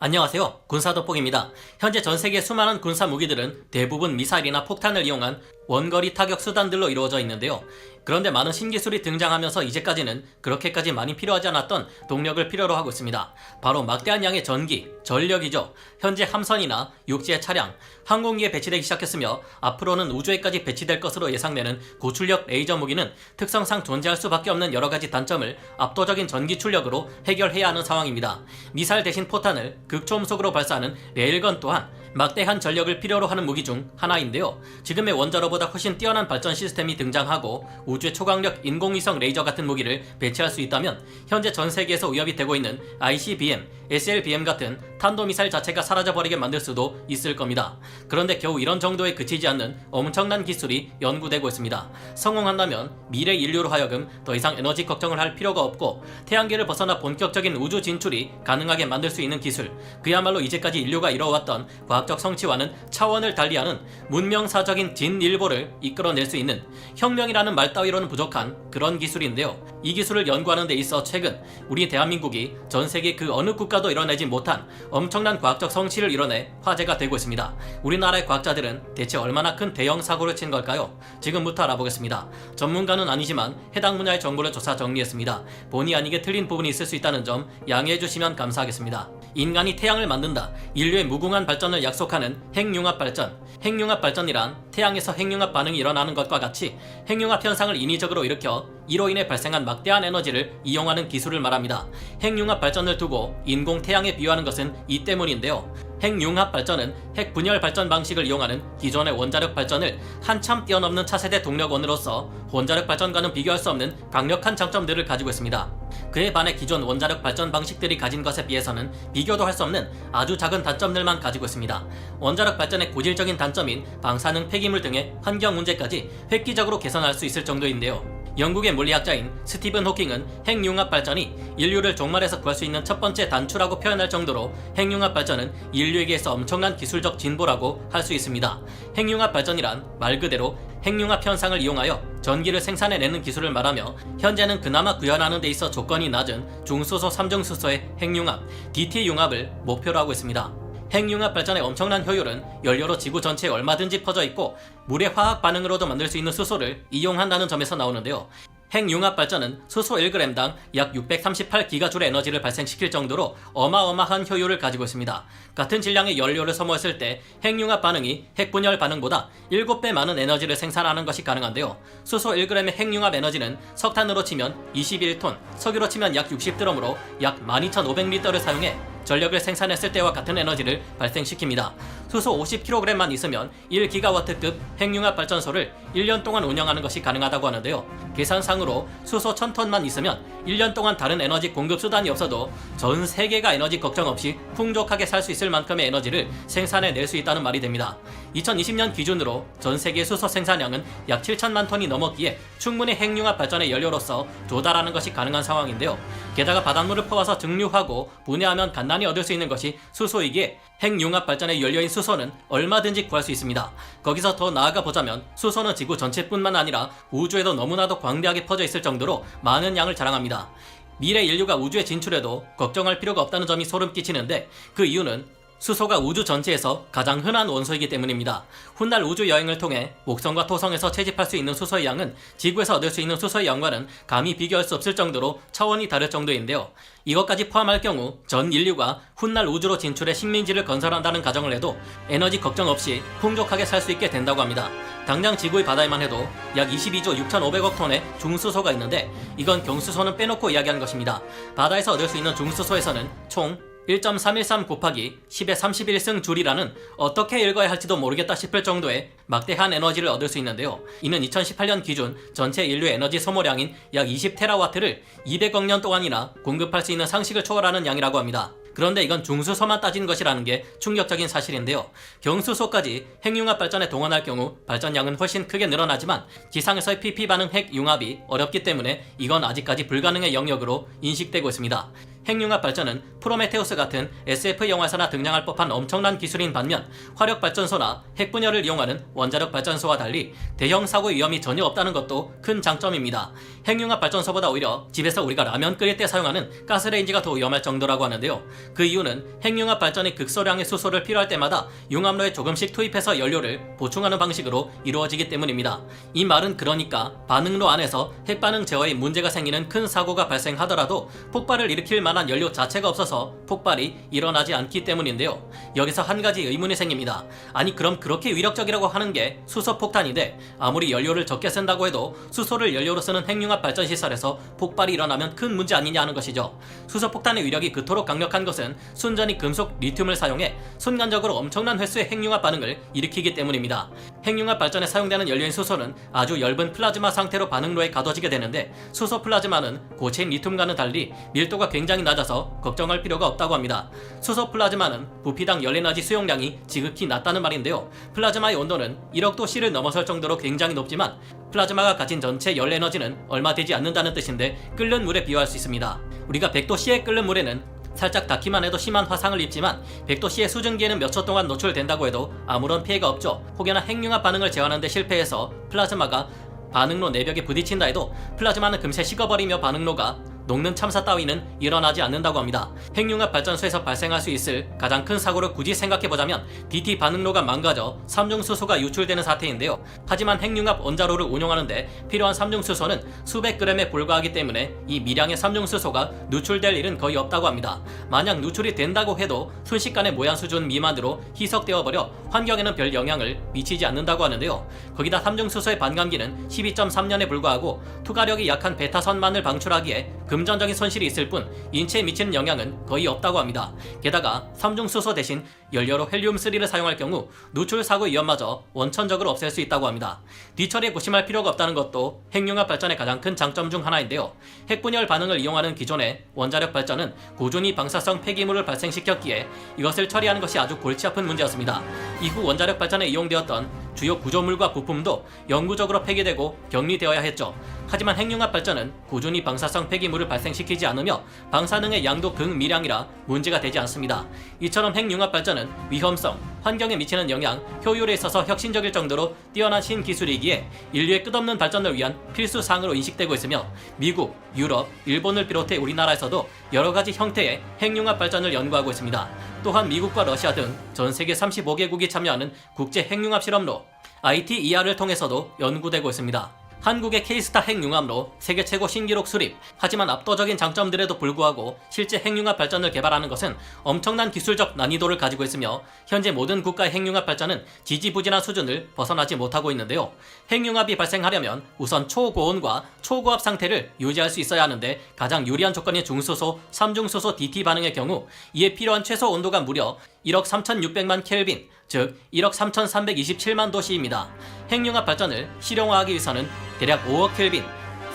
안녕하세요. 군사돋보기입니다. 현재 전 세계 수많은 군사 무기들은 대부분 미사일이나 폭탄을 이용한 원거리 타격 수단들로 이루어져 있는데요. 그런데 많은 신기술이 등장하면서 이제까지는 그렇게까지 많이 필요하지 않았던 동력을 필요로 하고 있습니다. 바로 막대한 양의 전기, 전력이죠. 현재 함선이나 육지의 차량, 항공기에 배치되기 시작했으며 앞으로는 우주에까지 배치될 것으로 예상되는 고출력 레이저 무기는 특성상 존재할 수밖에 없는 여러가지 단점을 압도적인 전기 출력으로 해결해야 하는 상황입니다. 미사일 대신 포탄을 극초음속으로 발사하는 레일건 또한 막대한 전력을 필요로 하는 무기 중 하나인데요. 지금의 원자로보다 훨씬 뛰어난 발전 시스템이 등장하고 우주의 초강력 인공위성 레이저 같은 무기를 배치할 수 있다면 현재 전 세계에서 위협이 되고 있는 ICBM, SLBM 같은 탄도미사일 자체가 사라져버리게 만들 수도 있을 겁니다. 그런데 겨우 이런 정도에 그치지 않는 엄청난 기술이 연구되고 있습니다. 성공한다면 미래 인류로 하여금 더 이상 에너지 걱정을 할 필요가 없고 태양계를 벗어나 본격적인 우주 진출이 가능하게 만들 수 있는 기술, 그야말로 이제까지 인류가 이뤄왔던 과학적 성취와는 차원을 달리하는 문명사적인 진일보를 이끌어낼 수 있는 혁명이라는 말 따위로는 부족한 그런 기술인데요. 이 기술을 연구하는 데 있어 최근 우리 대한민국이 전 세계 그 어느 국가도 이뤄내지 못한 엄청난 과학적 성취를 이뤄내 화제가 되고 있습니다. 우리나라의 과학자들은 대체 얼마나 큰 대형 사고를 친 걸까요? 지금부터 알아보겠습니다. 전문가는 아니지만 해당 분야의 정보를 조사 정리했습니다. 본의 아니게 틀린 부분이 있을 수 있다는 점 양해해 주시면 감사하겠습니다. 인간이 태양을 만든다, 인류의 무궁한 발전을 약속하는 핵융합 발전. 핵융합 발전이란 태양에서 핵융합 반응이 일어나는 것과 같이 핵융합 현상을 인위적으로 일으켜 이로 인해 발생한 막대한 에너지를 이용하는 기술을 말합니다. 핵융합 발전을 두고 인공 태양에 비유하는 것은 이 때문인데요. 핵융합 발전은 핵 분열 발전 방식을 이용하는 기존의 원자력 발전을 한참 뛰어넘는 차세대 동력원으로서 원자력 발전과는 비교할 수 없는 강력한 장점들을 가지고 있습니다. 그에 반해 기존 원자력 발전 방식들이 가진 것에 비해서는 비교도 할 수 없는 아주 작은 단점들만 가지고 있습니다. 원자력 발전의 고질적인 단점인 방사능 폐기물 등의 환경 문제까지 획기적으로 개선할 수 있을 정도인데요. 영국의 물리학자인 스티븐 호킹은 핵융합 발전이 인류를 종말에서 구할 수 있는 첫 번째 단추라고 표현할 정도로 핵융합 발전은 인류에게서 엄청난 기술적 진보라고 할 수 있습니다. 핵융합 발전이란 말 그대로 핵융합 현상을 이용하여 전기를 생산해내는 기술을 말하며 현재는 그나마 구현하는 데 있어 조건이 낮은 중수소 3중수소의 핵융합, DT 융합을 목표로 하고 있습니다. 핵융합 발전의 엄청난 효율은 연료로 지구 전체에 얼마든지 퍼져 있고 물의 화학 반응으로도 만들 수 있는 수소를 이용한다는 점에서 나오는데요. 핵융합 발전은 수소 1g당 약 638기가줄의 에너지를 발생시킬 정도로 어마어마한 효율을 가지고 있습니다. 같은 질량의 연료를 소모했을 때 핵융합 반응이 핵분열 반응보다 7배 많은 에너지를 생산하는 것이 가능한데요. 수소 1g의 핵융합 에너지는 석탄으로 치면 21톤, 석유로 치면 약 60드럼으로 약 12,500리터를 사용해 전력을 생산했을 때와 같은 에너지를 발생시킵니다. 수소 50kg만 있으면 1기가와트급 핵융합 발전소를 1년 동안 운영하는 것이 가능하다고 하는데요. 계산상으로 수소 1000톤만 있으면 1년 동안 다른 에너지 공급 수단이 없어도 전 세계가 에너지 걱정 없이 풍족하게 살 수 있을 만큼의 에너지를 생산해낼 수 있다는 말이 됩니다. 2020년 기준으로 전 세계 수소 생산량은 약 7천만 톤이 넘었기에 충분히 핵융합 발전의 연료로서 조달하는 것이 가능한 상황인데요. 게다가 바닷물을 퍼와서 증류하고 분해하면 간단히 얻을 수 있는 것이 수소이기에 핵융합 발전의 연료인 수소는 얼마든지 구할 수 있습니다. 거기서 더 나아가 보자면 수소는 지구 전체뿐만 아니라 우주에도 너무나도 광대하게 퍼져 있을 정도로 많은 양을 자랑합니다. 미래 인류가 우주에 진출해도 걱정할 필요가 없다는 점이 소름 끼치는데 그 이유는 수소가 우주 전체에서 가장 흔한 원소이기 때문입니다. 훗날 우주 여행을 통해 목성과 토성에서 채집할 수 있는 수소의 양은 지구에서 얻을 수 있는 수소의 양과는 감히 비교할 수 없을 정도로 차원이 다를 정도인데요. 이것까지 포함할 경우 전 인류가 훗날 우주로 진출해 식민지를 건설한다는 가정을 해도 에너지 걱정 없이 풍족하게 살 수 있게 된다고 합니다. 당장 지구의 바다에만 해도 약 22조 6,500억 톤의 중수소가 있는데 이건 경수소는 빼놓고 이야기하는 것입니다. 바다에서 얻을 수 있는 중수소에서는 총 1.313 곱하기 10의 31승 줄이라는 어떻게 읽어야 할지도 모르겠다 싶을 정도의 막대한 에너지를 얻을 수 있는데요. 이는 2018년 기준 전체 인류의 에너지 소모량인 약 20테라와트를 200억 년 동안이나 공급할 수 있는 상식을 초월하는 양이라고 합니다. 그런데 이건 중수소만 따진 것이라는 게 충격적인 사실인데요. 경수소까지 핵융합 발전에 동원할 경우 발전량은 훨씬 크게 늘어나지만 지상에서의 PP 반응 핵융합이 어렵기 때문에 이건 아직까지 불가능의 영역으로 인식되고 있습니다. 핵융합 발전은 프로메테우스 같은 SF 영화에서나 등장할 법한 엄청난 기술인 반면 화력발전소나 핵분열을 이용하는 원자력 발전소와 달리 대형 사고 위험이 전혀 없다는 것도 큰 장점입니다. 핵융합 발전소보다 오히려 집에서 우리가 라면 끓일 때 사용하는 가스레인지가 더 위험할 정도라고 하는데요. 그 이유는 핵융합 발전이 극소량의 수소를 필요할 때마다 융합로에 조금씩 투입해서 연료를 보충하는 방식으로 이루어지기 때문입니다. 이 말은 그러니까 반응로 안에서 핵반응 제어에 문제가 생기는 큰 사고가 발생하더라도 폭발을 일으킬 만한 연료 자체가 없어서 폭발이 일어나지 않기 때문인데요. 여기서 한 가지 의문이 생깁니다. 아니 그럼 그렇게 위력적이라고 하는 게 수소폭탄인데 아무리 연료를 적게 쓴다고 해도 수소를 연료로 쓰는 핵융합 발전 시설에서 폭발이 일어나면 큰 문제 아니냐 하는 것이죠. 수소폭탄의 위력이 그토록 강력한 것은 순전히 금속 리튬을 사용해 순간적으로 엄청난 횟수의 핵융합 반응을 일으키기 때문입니다. 핵융합 발전에 사용되는 연료인 수소는 아주 엷은 플라즈마 상태로 반응로에 가둬지게 되는데 수소 플라즈마는 고체인 리튬과는 달리 밀도가 굉장히 낮아서 걱정할 필요가 없다고 합니다. 수소 플라즈마는 부피당 열에너지 수용량이 지극히 낮다는 말인데요. 플라즈마의 온도는 1억도 C를 넘어설 정도로 굉장히 높지만 플라즈마가 가진 전체 열 에너지는 얼마 되지 않는다는 뜻인데 끓는 물에 비유할 수 있습니다. 우리가 100도 C에 끓는 물에는 살짝 닿기만 해도 심한 화상을 입지만 100도 C의 수증기에는 몇 초 동안 노출된다고 해도 아무런 피해가 없죠. 혹여나 핵융합 반응을 제어하는 데 실패해서 플라즈마가 반응로 내벽에 부딪힌다 해도 플라즈마는 금세 식어버리며 반응로가 녹는 참사 따위는 일어나지 않는다고 합니다. 핵융합 발전소에서 발생할 수 있을 가장 큰 사고를 굳이 생각해보자면 DT 반응로가 망가져 삼중수소가 유출되는 사태인데요. 하지만 핵융합 원자로를 운용하는데 필요한 삼중수소는 수백 그램에 불과하기 때문에 이 미량의 삼중수소가 누출될 일은 거의 없다고 합니다. 만약 누출이 된다고 해도 순식간에 모양 수준 미만으로 희석되어 버려 환경에는 별 영향을 미치지 않는다고 하는데요. 거기다 삼중수소의 반감기는 12.3년에 불과하고 투과력이 약한 베타선만을 방출하기에 금전적인 손실이 있을 뿐 인체에 미치는 영향은 거의 없다고 합니다. 게다가 삼중수소 대신 연료로 헬륨3를 사용할 경우 누출 사고 위험마저 원천적으로 없앨 수 있다고 합니다. 뒤처리에 고심할 필요가 없다는 것도 핵융합 발전의 가장 큰 장점 중 하나인데요. 핵분열 반응을 이용하는 기존의 원자력 발전은 꾸준히 방사성 폐기물을 발생시켰기에 이것을 처리하는 것이 아주 골치 아픈 문제였습니다. 이후 원자력 발전에 이용되었던 주요 구조물과 부품도 영구적으로 폐기되고 격리되어야 했죠. 하지만 핵융합 발전은 꾸준히 방사성 폐기물을 발생시키지 않으며 방사능의 양도 극미량이라 문제가 되지 않습니다. 이처럼 핵융합 발전은 위험성, 환경에 미치는 영향, 효율에 있어서 혁신적일 정도로 뛰어난 신기술이기에 인류의 끝없는 발전을 위한 필수 사항으로 인식되고 있으며 미국, 유럽, 일본을 비롯해 우리나라에서도 여러가지 형태의 핵융합 발전을 연구하고 있습니다. 또한 미국과 러시아 등 전 세계 35개국이 참여하는 국제 핵융합 실험로 ITER을 통해서도 연구되고 있습니다. 한국의 K스타 핵융합로 세계 최고 신기록 수립. 하지만 압도적인 장점들에도 불구하고 실제 핵융합 발전을 개발하는 것은 엄청난 기술적 난이도를 가지고 있으며 현재 모든 국가의 핵융합 발전은 지지부진한 수준을 벗어나지 못하고 있는데요. 핵융합이 발생하려면 우선 초고온과 초고압 상태를 유지할 수 있어야 하는데 가장 유리한 조건인 중수소, 삼중수소 DT 반응의 경우 이에 필요한 최소 온도가 무려 1억 3,600만 켈빈, 즉 1억 3,327만 도씨입니다. 핵융합 발전을 실용화하기 위해서는 대략 5억 켈빈,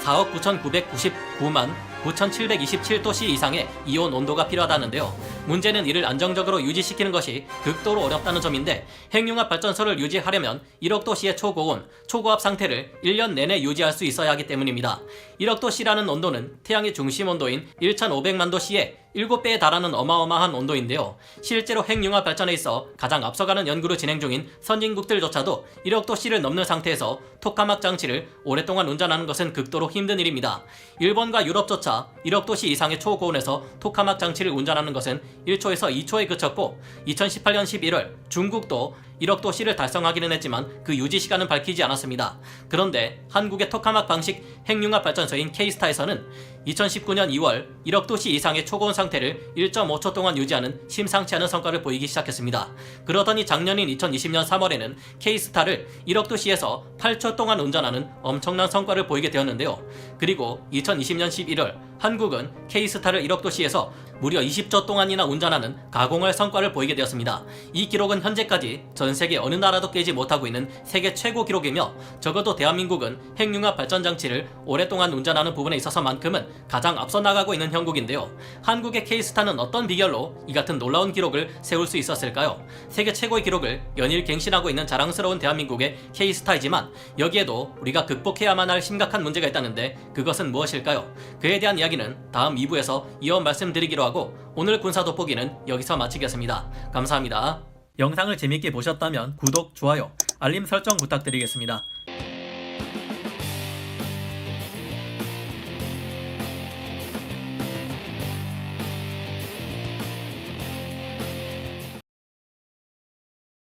4억 9,999만 9,727도씨 이상의 이온 온도가 필요하다는데요. 문제는 이를 안정적으로 유지시키는 것이 극도로 어렵다는 점인데 핵융합 발전소를 유지하려면 1억 도씨의 초고온, 초고압 상태를 1년 내내 유지할 수 있어야 하기 때문입니다. 1억 도씨라는 온도는 태양의 중심 온도인 1,500만 도씨의 7배에 달하는 어마어마한 온도인데요. 실제로 핵융합 발전에 있어 가장 앞서가는 연구를 진행 중인 선진국들조차도 1억 도씨를 넘는 상태에서 토카막 장치를 오랫동안 운전하는 것은 극도로 힘든 일입니다. 일본과 유럽조차 1억 도씨 이상의 초고온에서 토카막 장치를 운전하는 것은 1초에서 2초에 그쳤고 2018년 11월 중국도 1억 도씨를 달성하기는 했지만 그 유지 시간은 밝히지 않았습니다. 그런데 한국의 토카막 방식 핵융합 발전소인 K스타에서는 2019년 2월 1억 도씨 이상의 초고온 상태를 1.5초 동안 유지하는 심상치 않은 성과를 보이기 시작했습니다. 그러더니 작년인 2020년 3월에는 K스타를 1억 도씨에서 8초 동안 운전하는 엄청난 성과를 보이게 되었는데요. 그리고 2020년 11월 한국은 K스타를 1억 도씨에서 무려 20초 동안이나 운전하는 가공할 성과를 보이게 되었습니다. 이 기록은 현재까지 전 전 세계 어느 나라도 깨지 못하고 있는 세계 최고 기록이며 적어도 대한민국은 핵융합 발전 장치를 오랫동안 운전하는 부분에 있어서만큼은 가장 앞서 나가고 있는 형국인데요. 한국의 K스타는 어떤 비결로 이 같은 놀라운 기록을 세울 수 있었을까요? 세계 최고의 기록을 연일 갱신하고 있는 자랑스러운 대한민국의 K스타이지만 여기에도 우리가 극복해야만 할 심각한 문제가 있다는데 그것은 무엇일까요? 그에 대한 이야기는 다음 2부에서 이어 말씀드리기로 하고 오늘 군사 돋보기는 여기서 마치겠습니다. 감사합니다. 영상을 재밌게 보셨다면 구독, 좋아요, 알림 설정 부탁드리겠습니다.